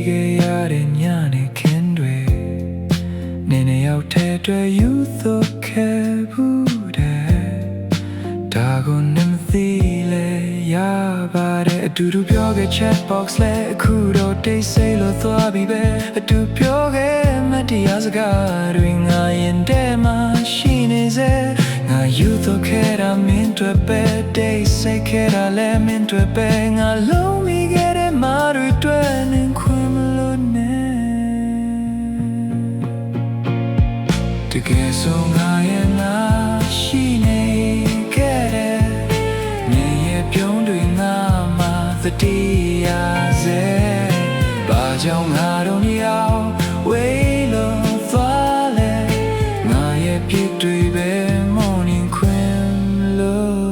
ခဲ့ရတဲ့ညနေခင်းတွေနေနေရောက်တဲ့တွေ့ယူသွခဲ့ဘူးတဲ့ဒါကိုနေမသိလဲရပါတယ်အတူတူပြောခဲ့ chat box လဲအခုတော့တိတ်ဆိတ်လို့သွားပြီပဲအတူပြောခဲ့မတရားစကားတွေငါရင်ထဲမှာရှိနေစေငါယူသွခဲ့တာမင်းတွေပဲတိတ်ဆိတ်ခဲ့တာလဲမင်းတွေပဲငါလုံးမိခဲ့တဲ့မာတွေတွေ့နေခွင့်မလို့နဲ့တကယ်ဆိုငါရဲ့နာရှိနေခဲ့တဲ့မြင်ရပြုံးတွေငါမှသတိရစေဘာကြောင့်ငါတို့ရောက်ဝေးလို့သွားလဲငါရဲ့ပြစ်တွေပဲ morning ခွင်လို့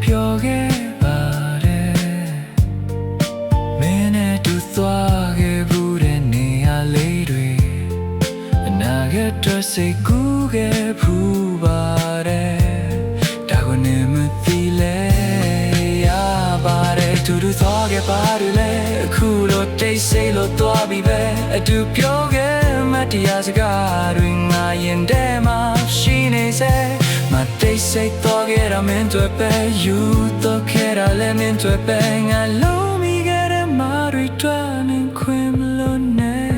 ပြောခဲ့ပါတယ်မင်းနဲ့တူသွားခဲ့ဘူးတဲ့နေရာလေးတွေအနာဂတ်အတွက်စိတ်ကူးခဲ့ဘူးပါတယ်ဒါကိုနေမသိလဲရပါတယ်တူတူသွားခဲ့ပါတယ်လေအခုတော့တိတ်ဆိတ်လို့သွားပြီပဲအတူပြောခဲ့မတရားစကားတွေငါရင်ထဲမှာရှိနေစေမတိတ်ဆိတ်သွားခဲ့တာမင်းတွေပဲယူတော့ခဲ့တာလည်းမင်းတွေပဲငါလုံးမိခဲ့တဲ့မာတွေတွေ့နေခွင့်မလို့နဲ့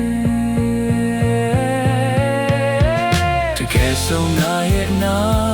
တကယ်ဆုံးငါရဲ့နာ